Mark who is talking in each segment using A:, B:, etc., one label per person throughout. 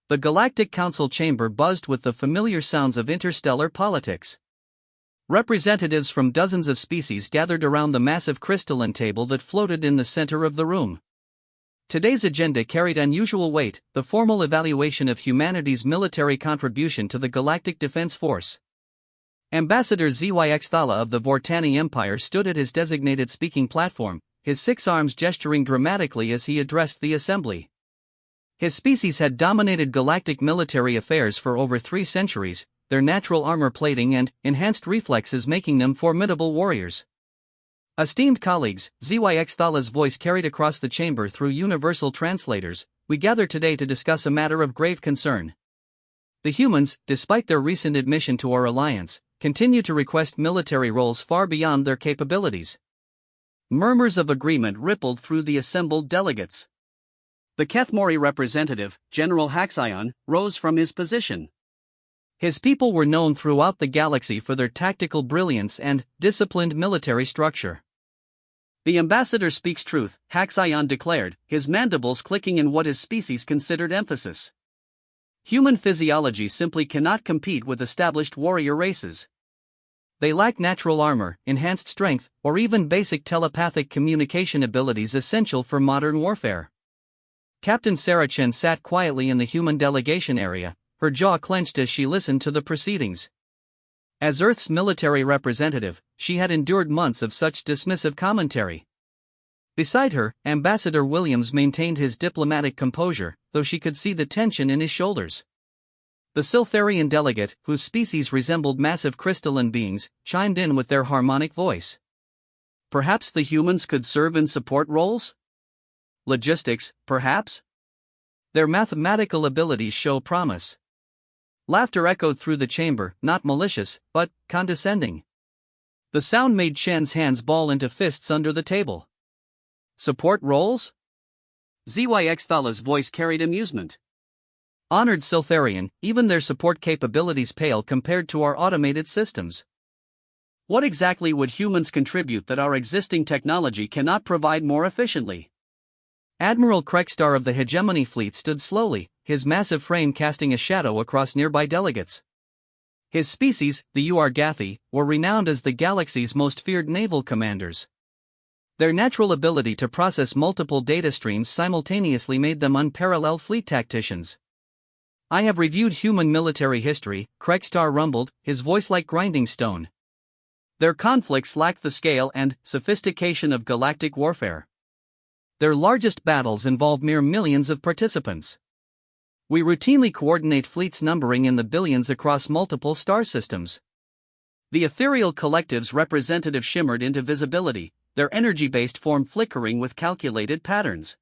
A: The Galactic Council chamber buzzed with the familiar sounds of interstellar politics. Representatives from dozens of species gathered around the massive crystalline table that floated in the center of the room. Today's agenda carried unusual weight: the formal evaluation of humanity's military contribution to the Galactic Defense Force. Ambassador ZYX Thala of the Vortani Empire stood at his designated speaking platform, his 6 arms gesturing dramatically as he addressed the assembly. His species had dominated galactic military affairs for over 3 centuries, their natural armor plating and enhanced reflexes making them formidable warriors. Esteemed colleagues, ZYX Thala's voice carried across the chamber through universal translators, we gather today to discuss a matter of grave concern. The humans, despite their recent admission to our alliance, continue to request military roles far beyond their capabilities. Murmurs of agreement rippled through the assembled delegates. The Kethmori representative, General Haxion, rose from his position. His people were known throughout the galaxy for their tactical brilliance and disciplined military structure. The ambassador speaks truth, Haxion declared, his mandibles clicking in what his species considered emphasis. Human physiology simply cannot compete with established warrior races. They lack natural armor, enhanced strength, or even basic telepathic communication abilities essential for modern warfare. Captain Sarah Chen sat quietly in the human delegation area, her jaw clenched as she listened to the proceedings. As Earth's military representative, she had endured months of such dismissive commentary. Beside her, Ambassador Williams maintained his diplomatic composure, though she could see the tension in his shoulders. The Siltharian delegate, whose species resembled massive crystalline beings, chimed in with their harmonic voice. Perhaps the humans could serve in support roles? Logistics, perhaps? Their mathematical abilities show promise. Laughter echoed through the chamber, not malicious, but condescending. The sound made Chen's hands ball into fists under the table. Support roles? ZYX Thala's voice carried amusement. Honored Siltharian, even their support capabilities pale compared to our automated systems. What exactly would humans contribute that our existing technology cannot provide more efficiently? Admiral Krekstar of the Hegemony Fleet stood slowly, his massive frame casting a shadow across nearby delegates. His species, the Uargathi, were renowned as the galaxy's most feared naval commanders. Their natural ability to process multiple data streams simultaneously made them unparalleled fleet tacticians. I have reviewed human military history, Krekstar rumbled, his voice like grinding stone. Their conflicts lacked the scale and sophistication of galactic warfare. Their largest battles involve mere millions of participants. We routinely coordinate fleets numbering in the billions across multiple star systems. The ethereal collective's representative shimmered into visibility, their energy-based form flickering with calculated patterns.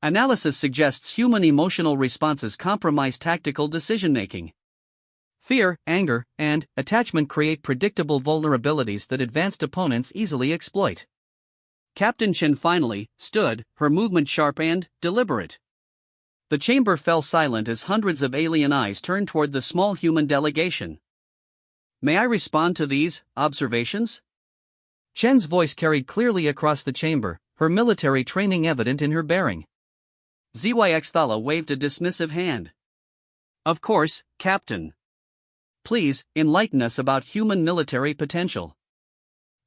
A: Analysis suggests human emotional responses compromise tactical decision-making. Fear, anger, and attachment create predictable vulnerabilities that advanced opponents easily exploit. Captain Chen finally stood, her movement sharp and deliberate. The chamber fell silent as hundreds of alien eyes turned toward the small human delegation. May I respond to these observations? Chen's voice carried clearly across the chamber, her military training evident in her bearing. ZYX Thala waved a dismissive hand. Of course, Captain. Please, enlighten us about human military potential.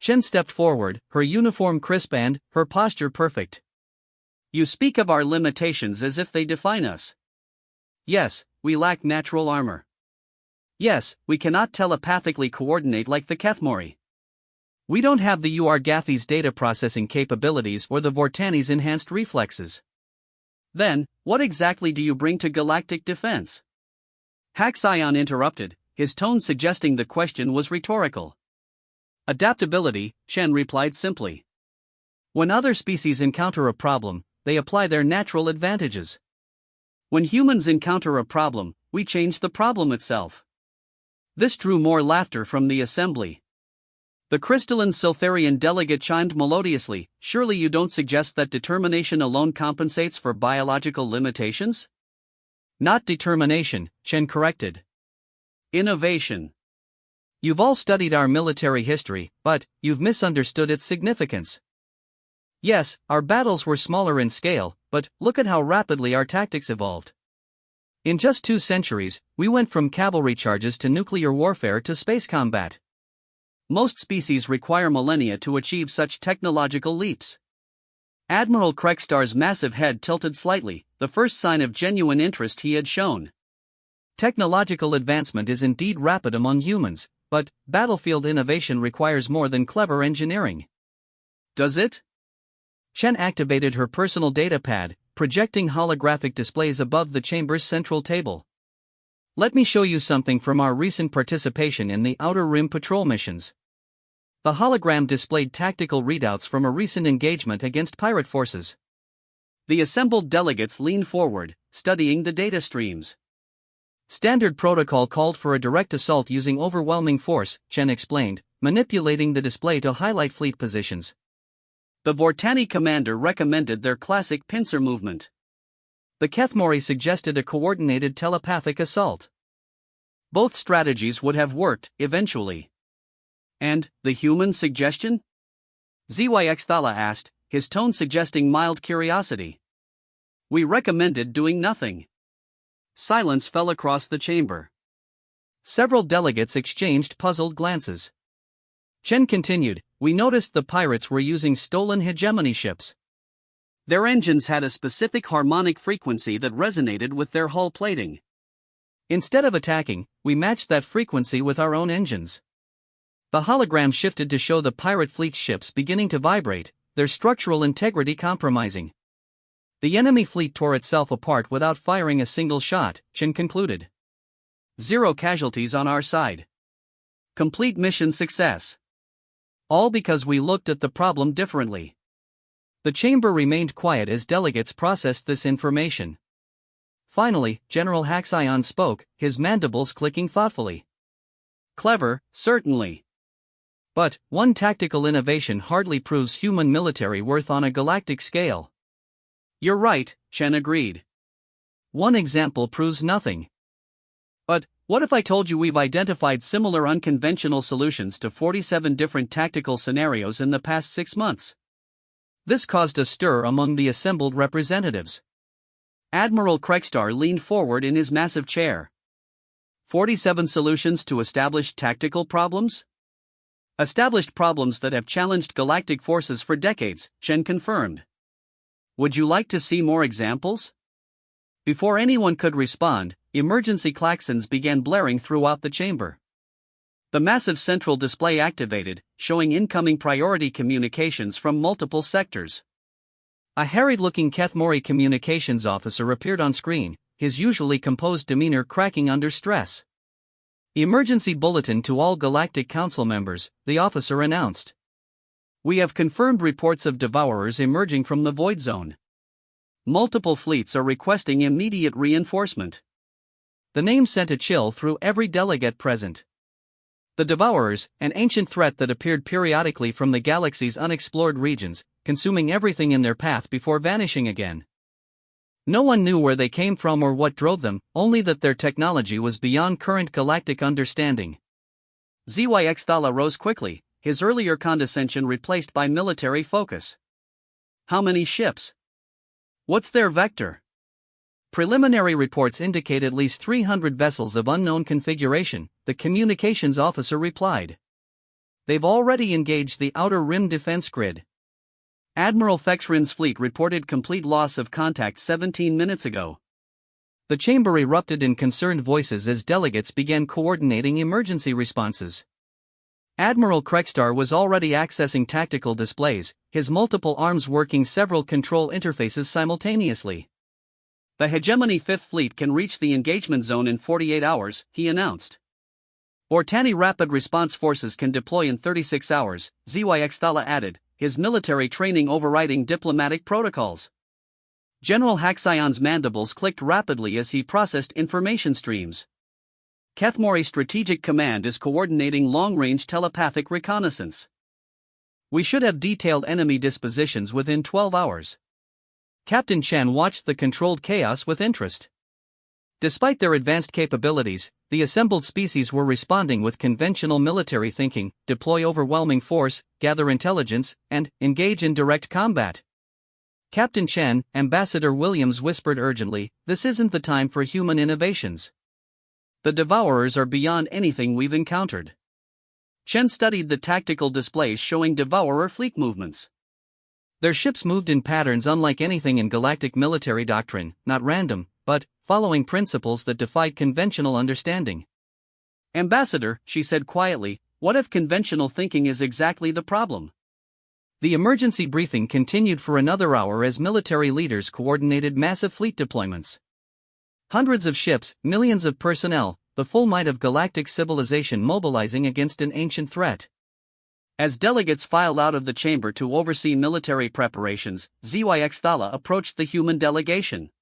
A: Chen stepped forward, her uniform crisp and her posture perfect. You speak of our limitations as if they define us. Yes, we lack natural armor. Yes, we cannot telepathically coordinate like the Kethmori. We don't have the Uargathi's data processing capabilities or the Vortani's enhanced reflexes. Then, what exactly do you bring to galactic defense? Haxion interrupted, his tone suggesting the question was rhetorical. Adaptability, Chen replied simply. When other species encounter a problem, they apply their natural advantages. When humans encounter a problem, we change the problem itself. This drew more laughter from the assembly. The crystalline Siltharian delegate chimed melodiously, surely you don't suggest that determination alone compensates for biological limitations? Not determination, Chen corrected. Innovation. You've all studied our military history, but you've misunderstood its significance. Yes, our battles were smaller in scale, but look at how rapidly our tactics evolved. In just 2 centuries, we went from cavalry charges to nuclear warfare to space combat. Most species require millennia to achieve such technological leaps. Admiral Krekstar's massive head tilted slightly, the first sign of genuine interest he had shown. Technological advancement is indeed rapid among humans, but battlefield innovation requires more than clever engineering. Does it? Chen activated her personal data pad, projecting holographic displays above the chamber's central table. Let me show you something from our recent participation in the Outer Rim patrol missions. The hologram displayed tactical readouts from a recent engagement against pirate forces. The assembled delegates leaned forward, studying the data streams. Standard protocol called for a direct assault using overwhelming force, Chen explained, manipulating the display to highlight fleet positions. The Vortani commander recommended their classic pincer movement. The Kethmori suggested a coordinated telepathic assault. Both strategies would have worked, eventually. And, the human suggestion? ZYX asked, his tone suggesting mild curiosity. We recommended doing nothing. Silence fell across the chamber. Several delegates exchanged puzzled glances. Chen continued, we noticed the pirates were using stolen hegemony ships. Their engines had a specific harmonic frequency that resonated with their hull plating. Instead of attacking, we matched that frequency with our own engines. The hologram shifted to show the pirate fleet's ships beginning to vibrate, their structural integrity compromising. The enemy fleet tore itself apart without firing a single shot, Chen concluded. 0 casualties on our side. Complete mission success. All because we looked at the problem differently. The chamber remained quiet as delegates processed this information. Finally, General Haxion spoke, his mandibles clicking thoughtfully. Clever, certainly. But, one tactical innovation hardly proves human military worth on a galactic scale. You're right, Chen agreed. One example proves nothing. But, what if I told you we've identified similar unconventional solutions to 47 different tactical scenarios in the past 6 months? This caused a stir among the assembled representatives. Admiral Krekstar leaned forward in his massive chair. 47 solutions to established tactical problems? Established problems that have challenged galactic forces for decades, Chen confirmed. Would you like to see more examples? Before anyone could respond, emergency klaxons began blaring throughout the chamber. The massive central display activated, showing incoming priority communications from multiple sectors. A harried-looking Kethmori communications officer appeared on screen, his usually composed demeanor cracking under stress. Emergency bulletin to all Galactic Council members, the officer announced. We have confirmed reports of devourers emerging from the Void Zone. Multiple fleets are requesting immediate reinforcement. The name sent a chill through every delegate present. The Devourers, an ancient threat that appeared periodically from the galaxy's unexplored regions, consuming everything in their path before vanishing again. No one knew where they came from or what drove them, only that their technology was beyond current galactic understanding. ZYX Thala rose quickly, his earlier condescension replaced by military focus. How many ships? What's their vector? Preliminary reports indicate at least 300 vessels of unknown configuration, the communications officer replied. They've already engaged the Outer Rim defense grid. Admiral Fexrin's fleet reported complete loss of contact 17 minutes ago. The chamber erupted in concerned voices as delegates began coordinating emergency responses. Admiral Krekstar was already accessing tactical displays, his multiple arms working several control interfaces simultaneously. The Hegemony 5th Fleet can reach the engagement zone in 48 hours, he announced. Vortani Rapid Response Forces can deploy in 36 hours, ZYX Thala added, his military training overriding diplomatic protocols. General Haxion's mandibles clicked rapidly as he processed information streams. Kethmori Strategic Command is coordinating long-range telepathic reconnaissance. We should have detailed enemy dispositions within 12 hours. Captain Chen watched the controlled chaos with interest. Despite their advanced capabilities, the assembled species were responding with conventional military thinking: deploy overwhelming force, gather intelligence, and engage in direct combat. Captain Chen, Ambassador Williams whispered urgently, "This isn't the time for human innovations. The Devourers are beyond anything we've encountered." Chen studied the tactical displays showing Devourer fleet movements. Their ships moved in patterns unlike anything in galactic military doctrine, not random, but following principles that defied conventional understanding. "Ambassador," she said quietly, "what if conventional thinking is exactly the problem?" The emergency briefing continued for another hour as military leaders coordinated massive fleet deployments. Hundreds of ships, millions of personnel, the full might of galactic civilization mobilizing against an ancient threat. As delegates filed out of the chamber to oversee military preparations, ZYX Thala approached the human delegation.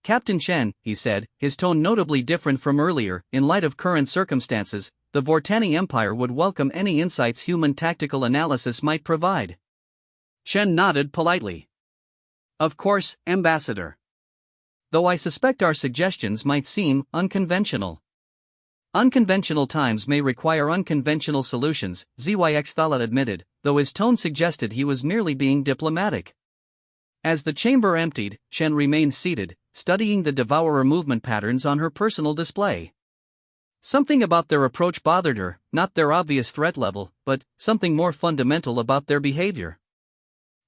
A: "Captain Chen," he said, his tone notably different from earlier, "in light of current circumstances, the Vortani Empire would welcome any insights human tactical analysis might provide." Chen nodded politely. "Of course, Ambassador. Though I suspect our suggestions might seem unconventional. Unconventional times may require unconventional solutions," ZYX Thala admitted, though his tone suggested he was merely being diplomatic. As the chamber emptied, Chen remained seated, studying the Devourer movement patterns on her personal display. Something about their approach bothered her, not their obvious threat level, but something more fundamental about their behavior.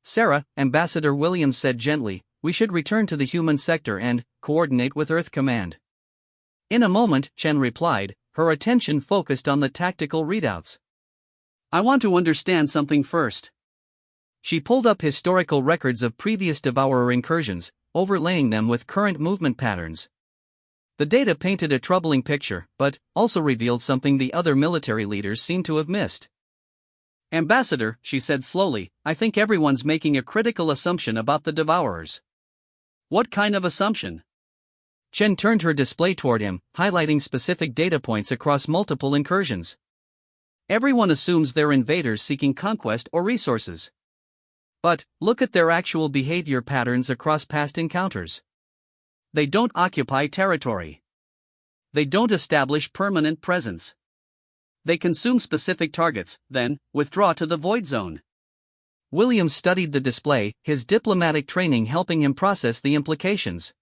A: "Sarah," Ambassador Williams said gently, "we should return to the human sector and coordinate with Earth Command." In a moment, Chen replied, her attention focused on the tactical readouts. "I want to understand something first." She pulled up historical records of previous Devourer incursions, overlaying them with current movement patterns. The data painted a troubling picture, but also revealed something the other military leaders seemed to have missed. "Ambassador," she said slowly, "I think everyone's making a critical assumption about the Devourers." "What kind of assumption?" Chen turned her display toward him, highlighting specific data points across multiple incursions. "Everyone assumes they're invaders seeking conquest or resources. But look at their actual behavior patterns across past encounters. They don't occupy territory. They don't establish permanent presence. They consume specific targets, then withdraw to the void zone." Williams studied the display, his diplomatic training helping him process the implications.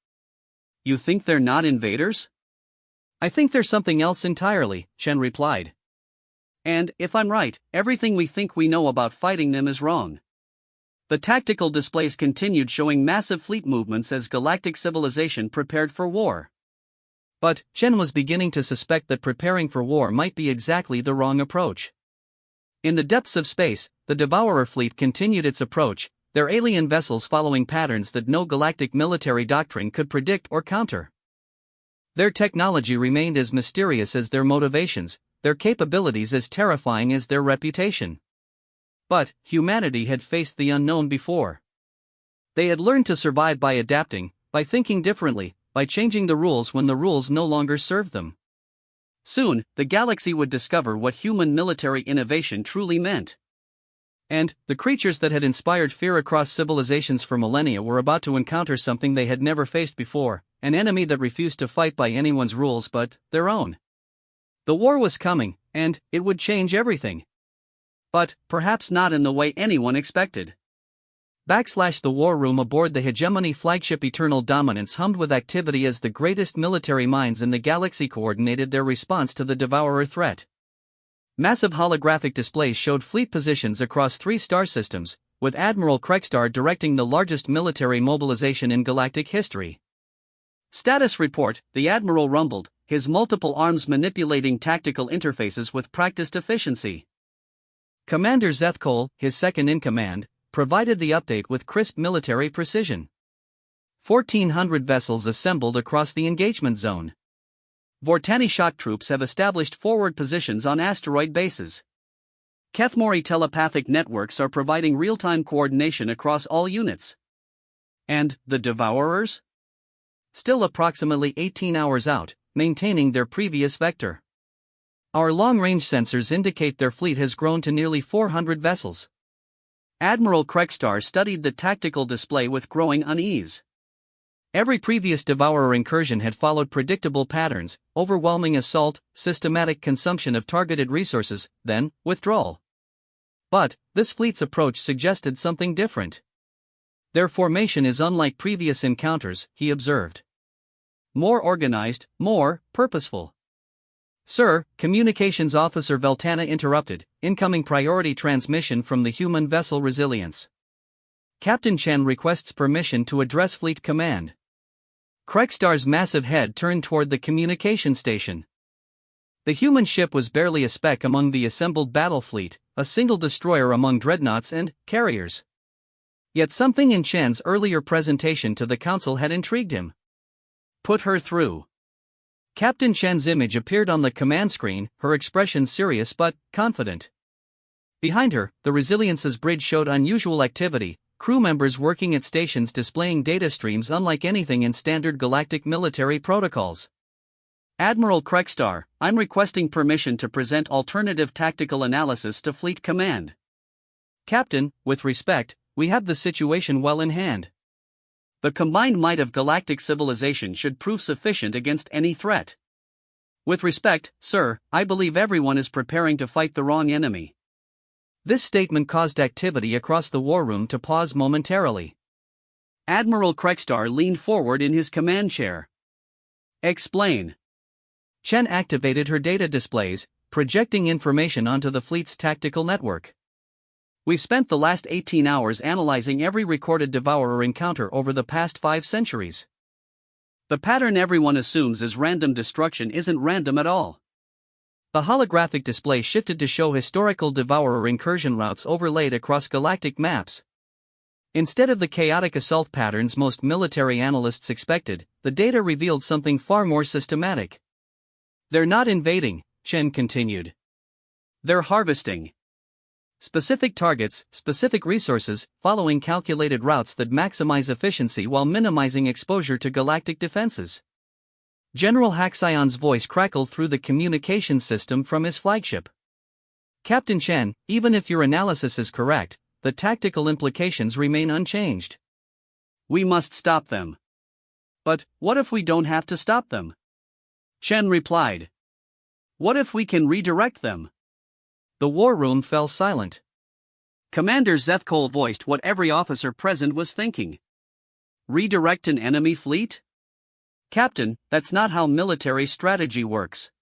A: "You think they're not invaders?" "I think they're something else entirely," Chen replied. "And, if I'm right, everything we think we know about fighting them is wrong." The tactical displays continued showing massive fleet movements as galactic civilization prepared for war. But Chen was beginning to suspect that preparing for war might be exactly the wrong approach. In the depths of space, the Devourer fleet continued its approach, their alien vessels following patterns that no galactic military doctrine could predict or counter. Their technology remained as mysterious as their motivations, their capabilities as terrifying as their reputation. But humanity had faced the unknown before. They had learned to survive by adapting, by thinking differently, by changing the rules when the rules no longer served them. Soon, the galaxy would discover what human military innovation truly meant. And the creatures that had inspired fear across civilizations for millennia were about to encounter something they had never faced before, an enemy that refused to fight by anyone's rules but their own. The war was coming, and it would change everything. But perhaps not in the way anyone expected. The war room aboard the hegemony flagship Eternal Dominance hummed with activity as the greatest military minds in the galaxy coordinated their response to the Devourer threat. Massive holographic displays showed fleet positions across 3 star systems, with Admiral Kregstar directing the largest military mobilization in galactic history. "Status report," the Admiral rumbled, his multiple arms manipulating tactical interfaces with practiced efficiency. Commander Zethkol, his second-in-command, provided the update with crisp military precision. 1,400 vessels assembled across the engagement zone. Vortani shock troops have established forward positions on asteroid bases. Kethmori telepathic networks are providing real-time coordination across all units. And the Devourers? Still approximately 18 hours out, maintaining their previous vector. Our long-range sensors indicate their fleet has grown to nearly 400 vessels. Admiral Kregstar studied the tactical display with growing unease. Every previous Devourer incursion had followed predictable patterns: overwhelming assault, systematic consumption of targeted resources, then withdrawal. But this fleet's approach suggested something different. Their formation is unlike previous encounters, he observed. More organized, more purposeful. Sir, Communications Officer Veltana interrupted, incoming priority transmission from the human vessel Resilience. Captain Chen requests permission to address Fleet Command. Krekstar's massive head turned toward the communication station. The human ship was barely a speck among the assembled battle fleet, a single destroyer among dreadnoughts and carriers. Yet something in Chen's earlier presentation to the council had intrigued him. Put her through. Captain Chen's image appeared on the command screen, her expression serious but confident. Behind her, the Resilience's bridge showed unusual activity, crew members working at stations displaying data streams unlike anything in standard galactic military protocols. Admiral Krekstar, I'm requesting permission to present alternative tactical analysis to Fleet Command. Captain, with respect, we have the situation well in hand. The combined might of galactic civilization should prove sufficient against any threat. With respect, sir, I believe everyone is preparing to fight the wrong enemy. This statement caused activity across the war room to pause momentarily. Admiral Krekstar leaned forward in his command chair. Explain. Chen activated her data displays, projecting information onto the fleet's tactical network. We've spent the last 18 hours analyzing every recorded Devourer encounter over the past 5 centuries. The pattern everyone assumes is random destruction isn't random at all. The holographic display shifted to show historical Devourer incursion routes overlaid across galactic maps. Instead of the chaotic assault patterns most military analysts expected, the data revealed something far more systematic. They're not invading, Chen continued. They're harvesting. Specific targets, specific resources, following calculated routes that maximize efficiency while minimizing exposure to galactic defenses. General Haxion's voice crackled through the communications system from his flagship. Captain Chen, even if your analysis is correct, the tactical implications remain unchanged. We must stop them. But what if we don't have to stop them? Chen replied. What if we can redirect them? The war room fell silent. Commander Zethkol voiced what every officer present was thinking. Redirect an enemy fleet? Captain, that's not how military strategy works.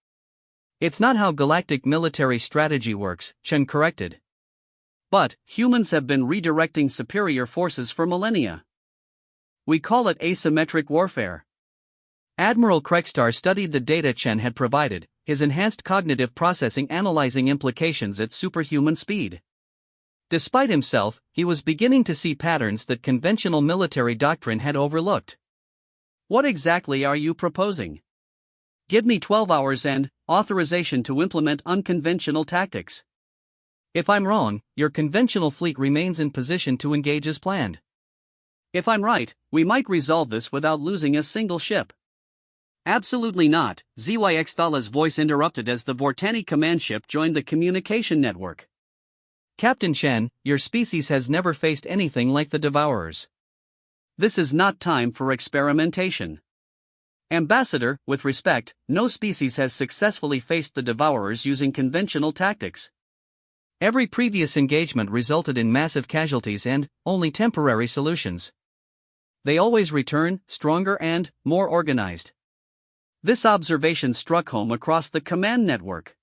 A: It's not how galactic military strategy works, Chen corrected. But, humans have been redirecting superior forces for millennia. We call it asymmetric warfare. Admiral Krekstar studied the data Chen had provided, his enhanced cognitive processing analyzing implications at superhuman speed. Despite himself, he was beginning to see patterns that conventional military doctrine had overlooked. What exactly are you proposing? Give me 12 hours and authorization to implement unconventional tactics. If I'm wrong, your conventional fleet remains in position to engage as planned. If I'm right, we might resolve this without losing a single ship. Absolutely not, ZYX Thala's voice interrupted as the Vortani command ship joined the communication network. Captain Chen, your species has never faced anything like the Devourers. This is not time for experimentation. Ambassador, with respect, no species has successfully faced the Devourers using conventional tactics. Every previous engagement resulted in massive casualties and only temporary solutions. They always return, stronger and more organized. This observation struck home across the command network.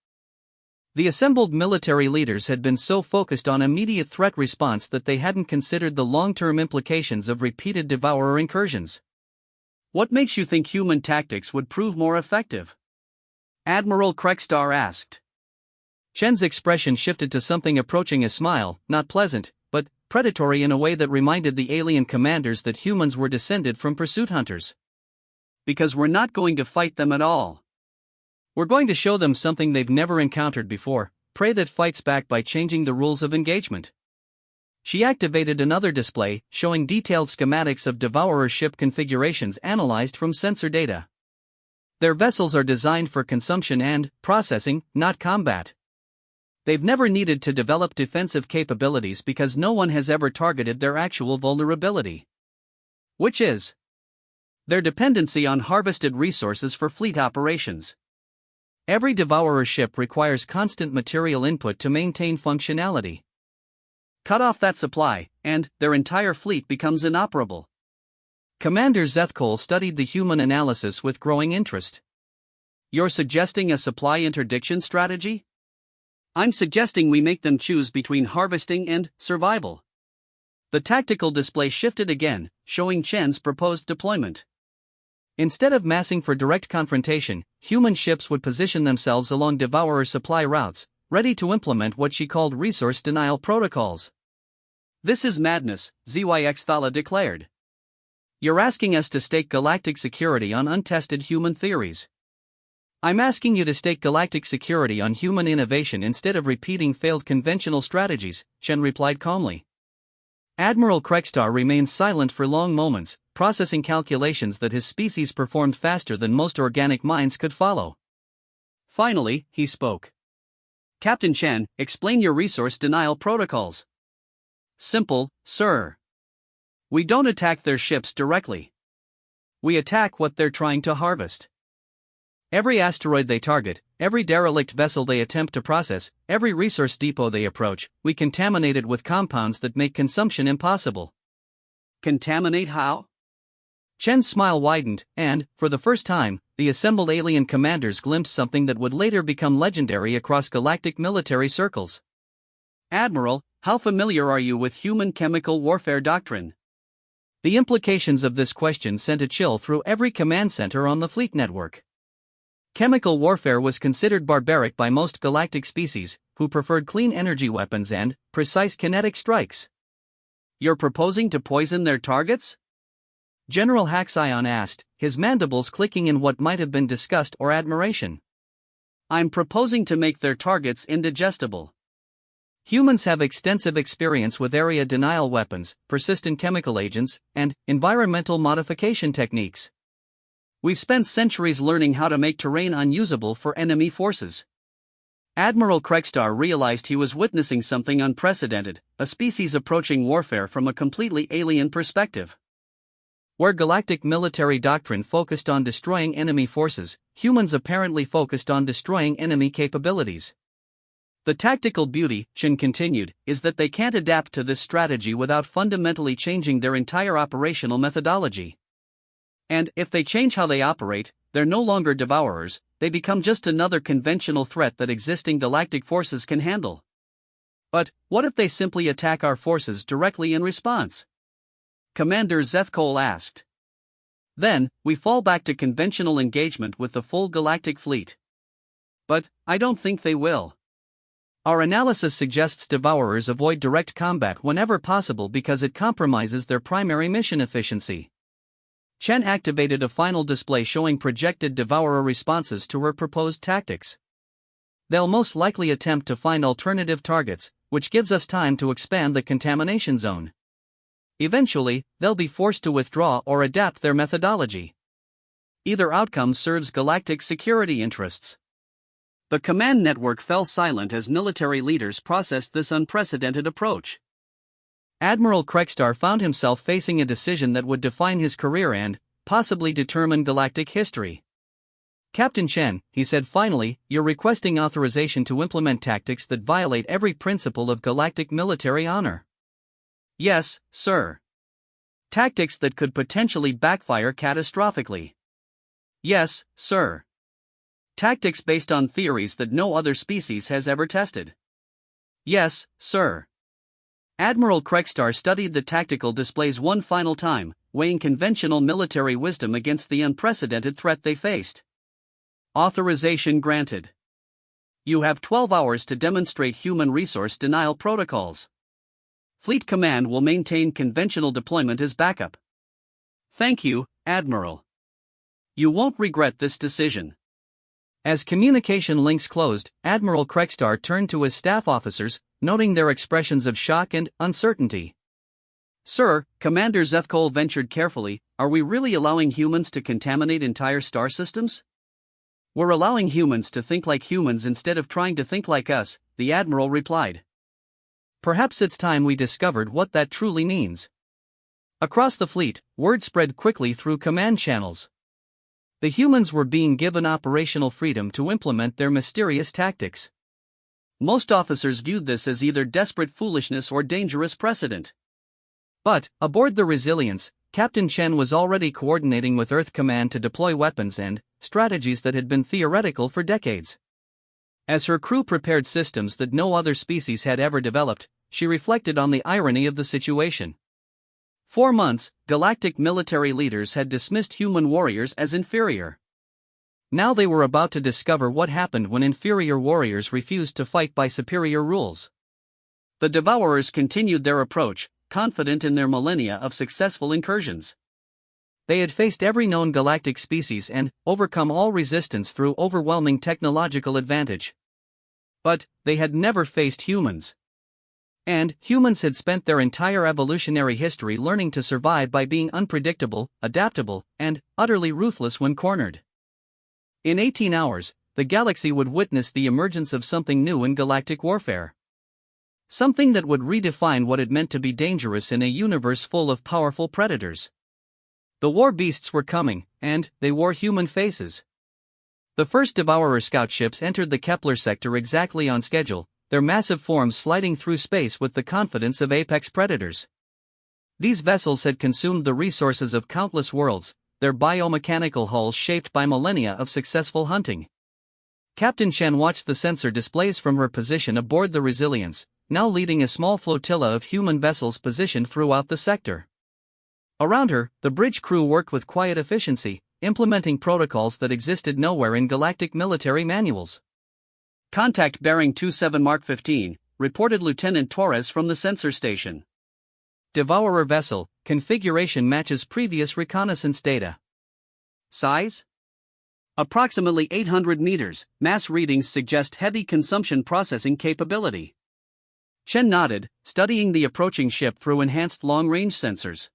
A: The assembled military leaders had been so focused on immediate threat response that they hadn't considered the long-term implications of repeated Devourer incursions. What makes you think human tactics would prove more effective? Admiral Krekstar asked. Chen's expression shifted to something approaching a smile, not pleasant, but predatory in a way that reminded the alien commanders that humans were descended from pursuit hunters. Because we're not going to fight them at all. We're going to show them something they've never encountered before, prey that fights back by changing the rules of engagement. She activated another display, showing detailed schematics of Devourer ship configurations analyzed from sensor data. Their vessels are designed for consumption and processing, not combat. They've never needed to develop defensive capabilities because no one has ever targeted their actual vulnerability. Which is their dependency on harvested resources for fleet operations. Every Devourer ship requires constant material input to maintain functionality. Cut off that supply, and their entire fleet becomes inoperable. Commander Zethkol studied the human analysis with growing interest. You're suggesting a supply interdiction strategy? I'm suggesting we make them choose between harvesting and survival. The tactical display shifted again, showing Chen's proposed deployment. Instead of massing for direct confrontation, human ships would position themselves along Devourer supply routes, ready to implement what she called resource denial protocols. This is madness, ZYX Thala declared. You're asking us to stake galactic security on untested human theories. I'm asking you to stake galactic security on human innovation instead of repeating failed conventional strategies, Chen replied calmly. Admiral Krekstar remained silent for long moments, processing calculations that his species performed faster than most organic minds could follow. Finally, he spoke. Captain Chen, explain your resource denial protocols. Simple, sir. We don't attack their ships directly. We attack what they're trying to harvest. Every asteroid they target, every derelict vessel they attempt to process, every resource depot they approach, we contaminate it with compounds that make consumption impossible. Contaminate how? Chen's smile widened, and, for the first time, the assembled alien commanders glimpsed something that would later become legendary across galactic military circles. Admiral, how familiar are you with human chemical warfare doctrine? The implications of this question sent a chill through every command center on the fleet network. Chemical warfare was considered barbaric by most galactic species, who preferred clean energy weapons and precise kinetic strikes. You're proposing to poison their targets? General Haxion asked, his mandibles clicking in what might have been disgust or admiration. I'm proposing to make their targets indigestible. Humans have extensive experience with area denial weapons, persistent chemical agents, and environmental modification techniques. We've spent centuries learning how to make terrain unusable for enemy forces. Admiral Krekstar realized he was witnessing something unprecedented, a species approaching warfare from a completely alien perspective. Where galactic military doctrine focused on destroying enemy forces, humans apparently focused on destroying enemy capabilities. The tactical beauty, Chen continued, is that they can't adapt to this strategy without fundamentally changing their entire operational methodology. And if they change how they operate, they're no longer devourers, they become just another conventional threat that existing galactic forces can handle. But what if they simply attack our forces directly in response? Commander Zethkol asked. Then, we fall back to conventional engagement with the full galactic fleet. But I don't think they will. Our analysis suggests devourers avoid direct combat whenever possible because it compromises their primary mission efficiency. Chen activated a final display showing projected devourer responses to her proposed tactics. They'll most likely attempt to find alternative targets, which gives us time to expand the contamination zone. Eventually, they'll be forced to withdraw or adapt their methodology. Either outcome serves galactic security interests. The command network fell silent as military leaders processed this unprecedented approach. Admiral Krekstar found himself facing a decision that would define his career and, possibly determine galactic history. Captain Chen, he said finally, you're requesting authorization to implement tactics that violate every principle of galactic military honor. Yes, sir. Tactics that could potentially backfire catastrophically. Yes, sir. Tactics based on theories that no other species has ever tested. Yes, sir. Admiral Krekstar studied the tactical displays one final time, weighing conventional military wisdom against the unprecedented threat they faced. Authorization granted. You have 12 hours to demonstrate human resource denial protocols. Fleet Command will maintain conventional deployment as backup. Thank you, Admiral. You won't regret this decision. As communication links closed, Admiral Krekstar turned to his staff officers, noting their expressions of shock and uncertainty. Sir, Commander Zethkol ventured carefully, are we really allowing humans to contaminate entire star systems? We're allowing humans to think like humans instead of trying to think like us, the Admiral replied. Perhaps it's time we discovered what that truly means. Across the fleet, word spread quickly through command channels. The humans were being given operational freedom to implement their mysterious tactics. Most officers viewed this as either desperate foolishness or dangerous precedent. But, aboard the Resilience, Captain Chen was already coordinating with Earth Command to deploy weapons and strategies that had been theoretical for decades. As her crew prepared systems that no other species had ever developed, she reflected on the irony of the situation. For months, galactic military leaders had dismissed human warriors as inferior. Now they were about to discover what happened when inferior warriors refused to fight by superior rules. The Devourers continued their approach, confident in their millennia of successful incursions. They had faced every known galactic species and overcome all resistance through overwhelming technological advantage. But they had never faced humans. And humans had spent their entire evolutionary history learning to survive by being unpredictable, adaptable, and utterly ruthless when cornered. In 18 hours, the galaxy would witness the emergence of something new in galactic warfare. Something that would redefine what it meant to be dangerous in a universe full of powerful predators. The war beasts were coming, and they wore human faces. The first Devourer scout ships entered the Kepler sector exactly on schedule, their massive forms sliding through space with the confidence of apex predators. These vessels had consumed the resources of countless worlds, their biomechanical hulls shaped by millennia of successful hunting. Captain Chen watched the sensor displays from her position aboard the Resilience, now leading a small flotilla of human vessels positioned throughout the sector. Around her, the bridge crew worked with quiet efficiency, implementing protocols that existed nowhere in galactic military manuals. "Contact bearing 27 Mark 15, reported Lieutenant Torres from the sensor station. Devourer vessel, configuration matches previous reconnaissance data. Size? Approximately 800 meters, mass readings suggest heavy consumption processing capability." Chen nodded, studying the approaching ship through enhanced long-range sensors.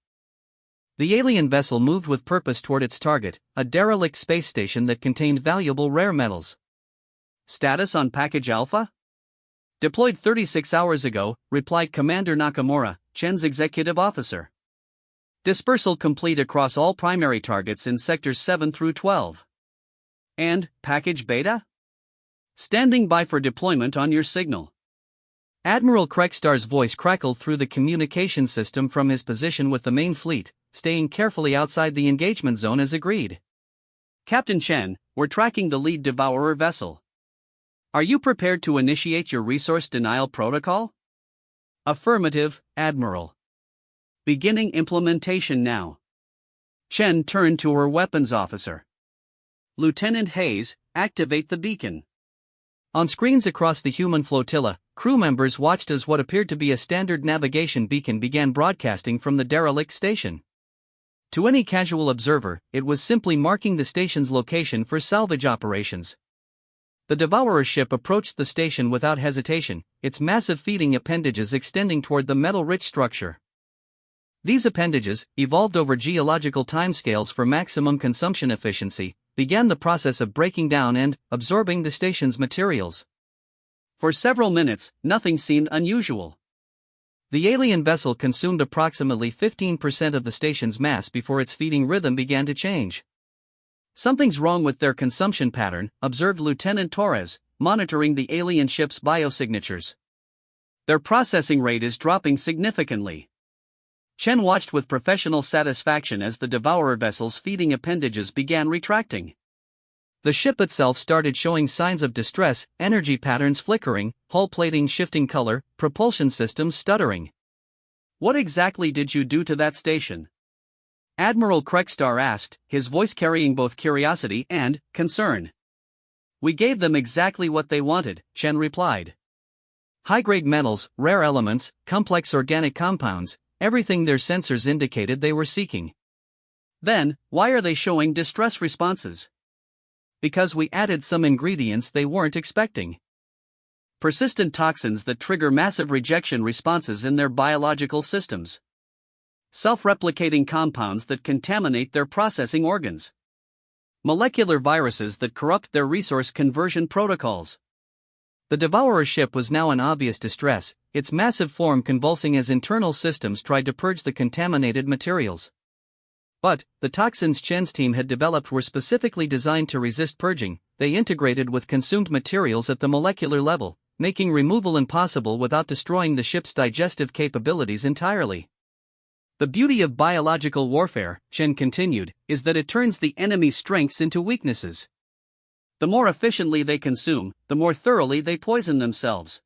A: The alien vessel moved with purpose toward its target, a derelict space station that contained valuable rare metals. "Status on Package Alpha?" "Deployed 36 hours ago," replied Commander Nakamura, Chen's executive officer. "Dispersal complete across all primary targets in Sectors 7 through 12. "And Package Beta?" "Standing by for deployment on your signal." Admiral Krekstar's voice crackled through the communication system from his position with the main fleet, staying carefully outside the engagement zone as agreed. "Captain Chen, we're tracking the lead Devourer vessel. Are you prepared to initiate your resource denial protocol?" "Affirmative, Admiral." "Beginning implementation now." Chen turned to her weapons officer. "Lieutenant Hayes, activate the beacon." On screens across the human flotilla, crew members watched as what appeared to be a standard navigation beacon began broadcasting from the derelict station. To any casual observer, it was simply marking the station's location for salvage operations. The Devourer ship approached the station without hesitation, its massive feeding appendages extending toward the metal-rich structure. These appendages, evolved over geological timescales for maximum consumption efficiency, began the process of breaking down and absorbing the station's materials. For several minutes, nothing seemed unusual. The alien vessel consumed approximately 15% of the station's mass before its feeding rhythm began to change. "Something's wrong with their consumption pattern," observed Lieutenant Torres, monitoring the alien ship's biosignatures. "Their processing rate is dropping significantly." Chen watched with professional satisfaction as the Devourer vessel's feeding appendages began retracting. The ship itself started showing signs of distress, energy patterns flickering, hull plating shifting color, propulsion systems stuttering. "What exactly did you do to that station?" Admiral Krekstar asked, his voice carrying both curiosity and concern. "We gave them exactly what they wanted," Chen replied. "High-grade metals, rare elements, complex organic compounds, everything their sensors indicated they were seeking." "Then, why are they showing distress responses?" "Because we added some ingredients they weren't expecting. Persistent toxins that trigger massive rejection responses in their biological systems. Self-replicating compounds that contaminate their processing organs. Molecular viruses that corrupt their resource conversion protocols." The Devourer ship was now in obvious distress, its massive form convulsing as internal systems tried to purge the contaminated materials. But the toxins Chen's team had developed were specifically designed to resist purging. They integrated with consumed materials at the molecular level, making removal impossible without destroying the ship's digestive capabilities entirely. The beauty of biological warfare, Chen continued, is that it turns the enemy's strengths into weaknesses. The more efficiently they consume, the more thoroughly they poison themselves.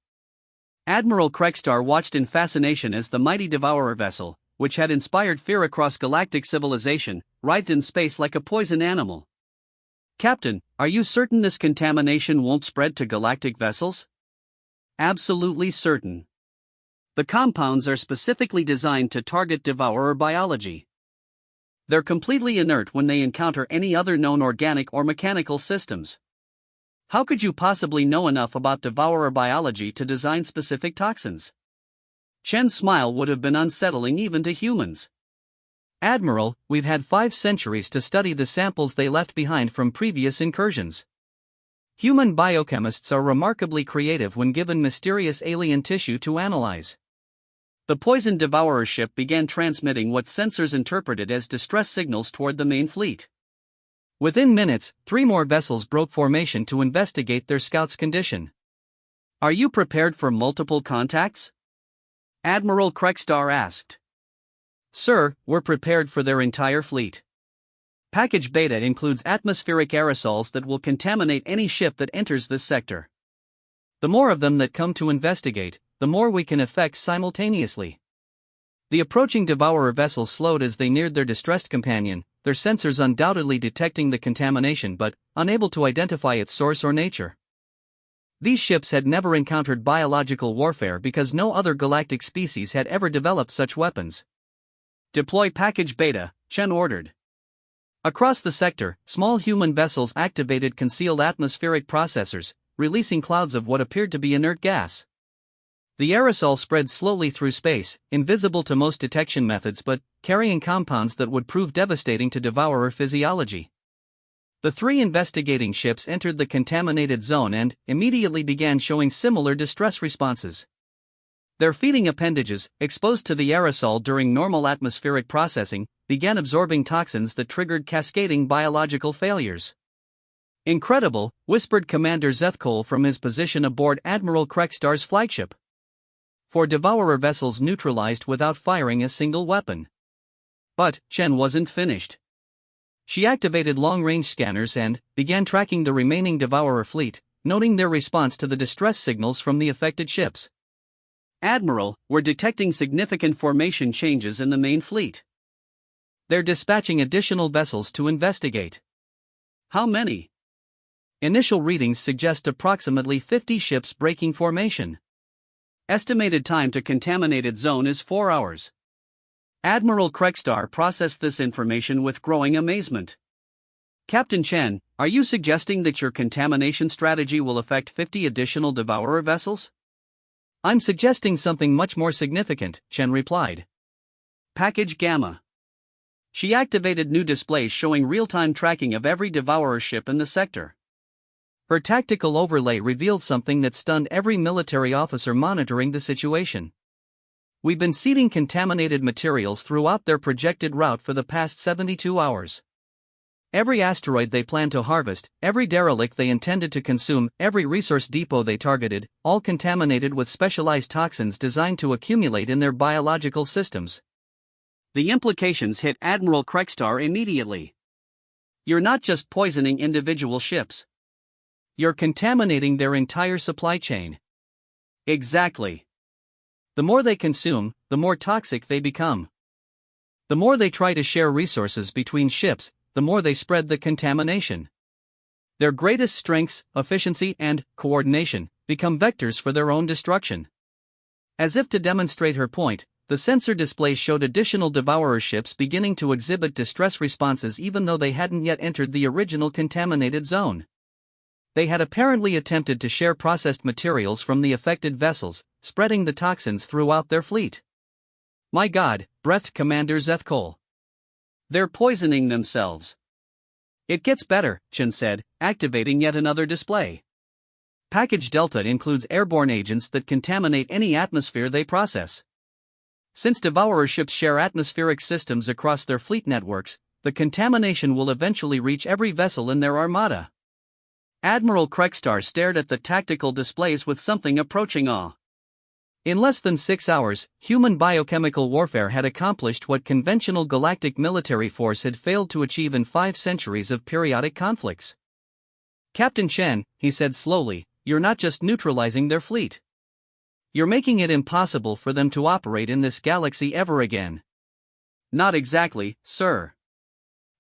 A: Admiral Kregstar watched in fascination as the mighty Devourer vessel, which had inspired fear across galactic civilization, writhed in space like a poison animal. "Captain, are you certain this contamination won't spread to galactic vessels?" "Absolutely certain. The compounds are specifically designed to target Devourer biology. They're completely inert when they encounter any other known organic or mechanical systems. How could you possibly know enough about Devourer biology to design specific toxins?" Chen's smile would have been unsettling even to humans. "Admiral, we've had 5 centuries to study the samples they left behind from previous incursions. Human biochemists are remarkably creative when given mysterious alien tissue to analyze." The poisoned Devourer ship began transmitting what sensors interpreted as distress signals toward the main fleet. Within minutes, 3 more vessels broke formation to investigate their scout's condition. "Are you prepared for multiple contacts?" Admiral Kregstar asked. "Sir, we're prepared for their entire fleet. Package Beta includes atmospheric aerosols that will contaminate any ship that enters this sector. The more of them that come to investigate, the more we can affect simultaneously." The approaching Devourer vessels slowed as they neared their distressed companion, their sensors undoubtedly detecting the contamination but unable to identify its source or nature. These ships had never encountered biological warfare because no other galactic species had ever developed such weapons. "Deploy Package Beta," Chen ordered. Across the sector, small human vessels activated concealed atmospheric processors, releasing clouds of what appeared to be inert gas. The aerosol spread slowly through space, invisible to most detection methods but carrying compounds that would prove devastating to Devourer physiology. The 3 investigating ships entered the contaminated zone and immediately began showing similar distress responses. Their feeding appendages, exposed to the aerosol during normal atmospheric processing, began absorbing toxins that triggered cascading biological failures. "Incredible," whispered Commander Zethkol from his position aboard Admiral Kregstar's flagship. 4 Devourer vessels neutralized without firing a single weapon. But Chen wasn't finished. She activated long-range scanners and began tracking the remaining Devourer fleet, noting their response to the distress signals from the affected ships. "Admiral, we're detecting significant formation changes in the main fleet. They're dispatching additional vessels to investigate." "How many?" "Initial readings suggest approximately 50 ships breaking formation. Estimated time to contaminated zone is 4 hours." Admiral Kregstar processed this information with growing amazement. "Captain Chen, are you suggesting that your contamination strategy will affect 50 additional Devourer vessels?" "I'm suggesting something much more significant," Chen replied. "Package Gamma." She activated new displays showing real-time tracking of every Devourer ship in the sector. Her tactical overlay revealed something that stunned every military officer monitoring the situation. "We've been seeding contaminated materials throughout their projected route for the past 72 hours. Every asteroid they planned to harvest, every derelict they intended to consume, every resource depot they targeted, all contaminated with specialized toxins designed to accumulate in their biological systems." The implications hit Admiral Kregstar immediately. "You're not just poisoning individual ships. You're contaminating their entire supply chain." "Exactly. The more they consume, the more toxic they become. The more they try to share resources between ships, the more they spread the contamination. Their greatest strengths, efficiency and coordination, become vectors for their own destruction." As if to demonstrate her point, the sensor display showed additional Devourer ships beginning to exhibit distress responses even though they hadn't yet entered the original contaminated zone. They had apparently attempted to share processed materials from the affected vessels, spreading the toxins throughout their fleet. "My God," breathed Commander Zethkol. "They're poisoning themselves." "It gets better," Chen said, activating yet another display. Package Delta includes airborne agents that contaminate any atmosphere they process. Since Devourer ships share atmospheric systems across their fleet networks, the contamination will eventually reach every vessel in their armada. Admiral Krekstar stared at the tactical displays with something approaching awe. In less than 6 hours, human biochemical warfare had accomplished what conventional galactic military force had failed to achieve in 5 centuries of periodic conflicts. Captain Chen, he said slowly, you're not just neutralizing their fleet. You're making it impossible for them to operate in this galaxy ever again. Not exactly, sir.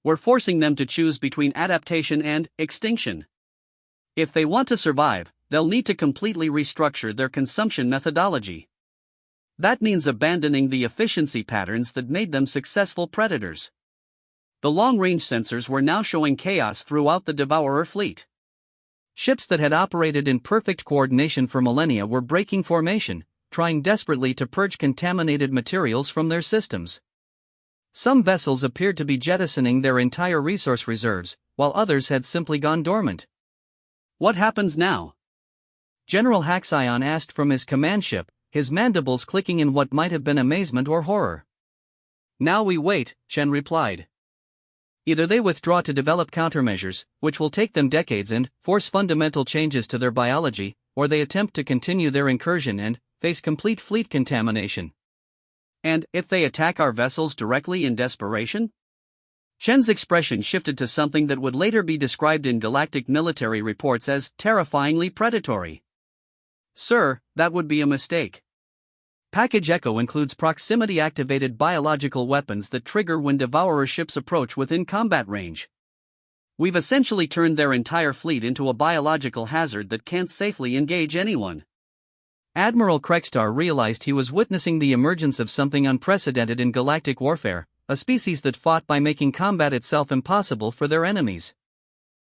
A: We're forcing them to choose between adaptation and extinction. If they want to survive, they'll need to completely restructure their consumption methodology. That means abandoning the efficiency patterns that made them successful predators. The long-range sensors were now showing chaos throughout the Devourer fleet. Ships that had operated in perfect coordination for millennia were breaking formation, trying desperately to purge contaminated materials from their systems. Some vessels appeared to be jettisoning their entire resource reserves, while others had simply gone dormant. What happens now? General Haxion asked from his command ship, his mandibles clicking in what might have been amazement or horror. Now we wait, Chen replied. Either they withdraw to develop countermeasures, which will take them decades and force fundamental changes to their biology, or they attempt to continue their incursion and face complete fleet contamination. And if they attack our vessels directly in desperation? Chen's expression shifted to something that would later be described in galactic military reports as terrifyingly predatory. Sir, that would be a mistake. Package Echo includes proximity-activated biological weapons that trigger when Devourer ships approach within combat range. We've essentially turned their entire fleet into a biological hazard that can't safely engage anyone. Admiral Krekstar realized he was witnessing the emergence of something unprecedented in galactic warfare, a species that fought by making combat itself impossible for their enemies.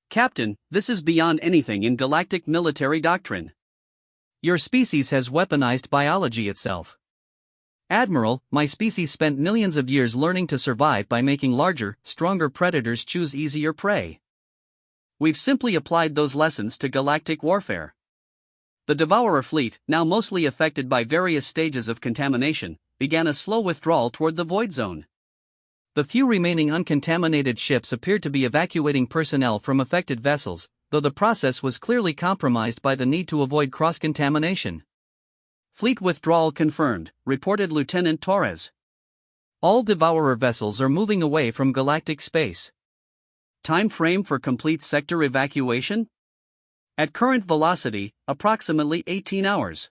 A: Captain, this is beyond anything in galactic military doctrine. Your species has weaponized biology itself. Admiral, my species spent millions of years learning to survive by making larger, stronger predators choose easier prey. We've simply applied those lessons to galactic warfare. The Devourer fleet, now mostly affected by various stages of contamination, began a slow withdrawal toward the void zone. The few remaining uncontaminated ships appeared to be evacuating personnel from affected vessels, though the process was clearly compromised by the need to avoid cross-contamination. Fleet withdrawal confirmed, reported Lieutenant Torres. All Devourer vessels are moving away from galactic space. Time frame for complete sector evacuation? At current velocity, approximately 18 hours.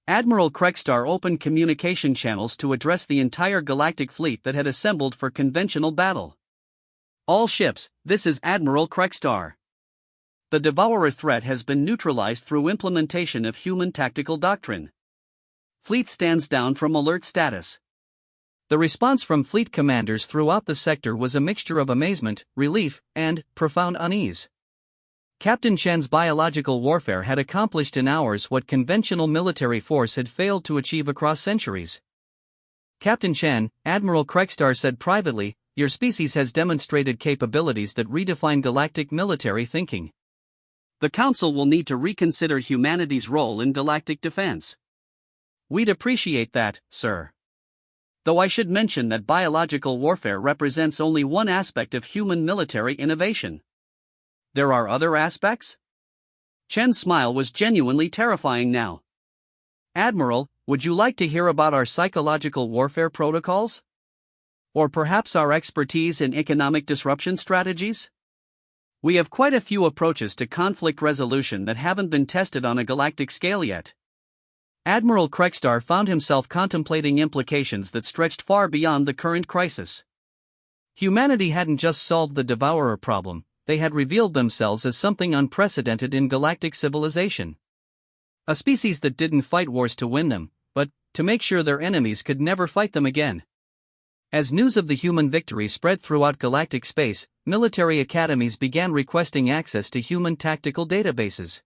A: Admiral Krekstar opened communication channels to address the entire galactic fleet that had assembled for conventional battle. All ships, this is Admiral Krekstar. The Devourer threat has been neutralized through implementation of human tactical doctrine. Fleet stands down from alert status. The response from fleet commanders throughout the sector was a mixture of amazement, relief, and profound unease. Captain Chen's biological warfare had accomplished in hours what conventional military force had failed to achieve across centuries. Captain Chen, Admiral Krekstar said privately, your species has demonstrated capabilities that redefine galactic military thinking. The Council will need to reconsider humanity's role in galactic defense. We'd appreciate that, sir. Though I should mention that biological warfare represents only one aspect of human military innovation. There are other aspects? Chen's smile was genuinely terrifying now. Admiral, would you like to hear about our psychological warfare protocols? Or perhaps our expertise in economic disruption strategies? We have quite a few approaches to conflict resolution that haven't been tested on a galactic scale yet. Admiral Krekstar found himself contemplating implications that stretched far beyond the current crisis. Humanity hadn't just solved the Devourer problem, they had revealed themselves as something unprecedented in galactic civilization. A species that didn't fight wars to win them, but to make sure their enemies could never fight them again. As news of the human victory spread throughout galactic space, military academies began requesting access to human tactical databases.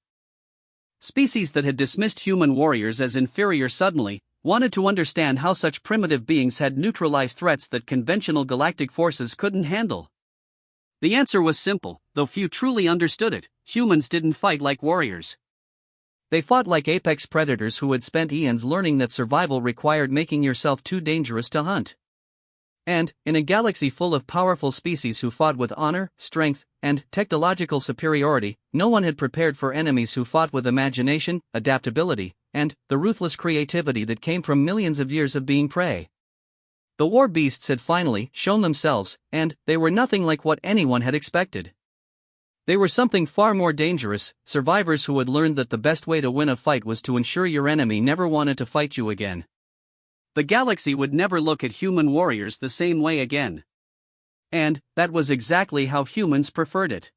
A: Species that had dismissed human warriors as inferior suddenly wanted to understand how such primitive beings had neutralized threats that conventional galactic forces couldn't handle. The answer was simple, though few truly understood it: humans didn't fight like warriors. They fought like apex predators who had spent eons learning that survival required making yourself too dangerous to hunt. And, in a galaxy full of powerful species who fought with honor, strength, and technological superiority, no one had prepared for enemies who fought with imagination, adaptability, and the ruthless creativity that came from millions of years of being prey. The war beasts had finally shown themselves, and they were nothing like what anyone had expected. They were something far more dangerous, survivors who had learned that the best way to win a fight was to ensure your enemy never wanted to fight you again. The galaxy would never look at human warriors the same way again. And that was exactly how humans preferred it.